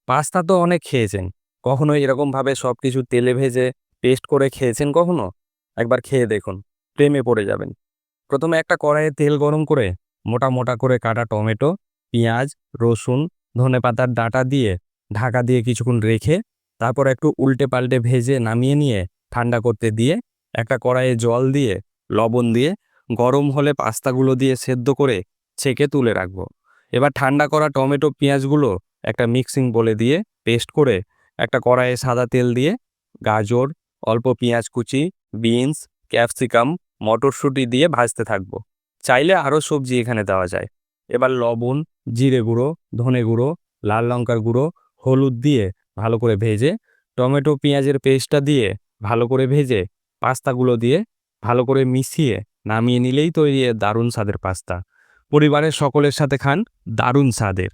Pasta তো অনেক খেয়েছেন। কখনো এরকমভাবে সবকিছু তেলে ভেজে পেস্ট করে খেয়েছেন কখনো? একবার খেয়ে দেখুন, প্রেমে পড়ে যাবেন। ১ম এ একটা কড়াইয়ে তেল গরম করে মোটা, মোটা করে কাটা টমেটো, পেঁয়াজ, রসুন, ধনেপাতার ডাঁটা দিয়ে ঢাকা দিয়ে কিছুক্ষণ রেখে তারপর একটু উল্টে-পাল্টে ভেজে নামিয়ে নিয়ে ঠান্ডা করতে দিয়ে একটা কড়াইয়ে জল দিয়ে, লবণ দিয়ে গরম হলে পাস্তাগুলো দিয়ে সেদ্ধ করে ছেঁকে তুলে রাখবো। এবার ঠান্ডা করা টমেটো, পেঁয়াজগুলো একটা মিক্সিং বোলে দিয়ে পেস্ট করে একটা কড়াইয়ে সাদা তেল দিয়ে গাজর, অল্প পেঁয়াজ কুচি, বিনস, ক্যাপসিকাম, মটরশুঁটি দিয়ে ভাজতে থাকবো। চাইলে আরও সবজি এখানে দেওয়া যায়। এবার লবণ, জিরে গুঁড়ো, ধনে গুঁড়ো, লাল লঙ্কার গুঁড়ো, হলুদ দিয়ে ভালো করে ভেজে টমেটো পেঁয়াজের পেস্টটা দিয়ে ভালো করে ভেজে পাস্তাগুলো দিয়ে ভালো করে মিশিয়ে নামিয়ে নিলেই তৈরি এ দারুণ স্বাদের পাস্তা। পরিবারের সকলের সাথে খান, দারুণ স্বাদের।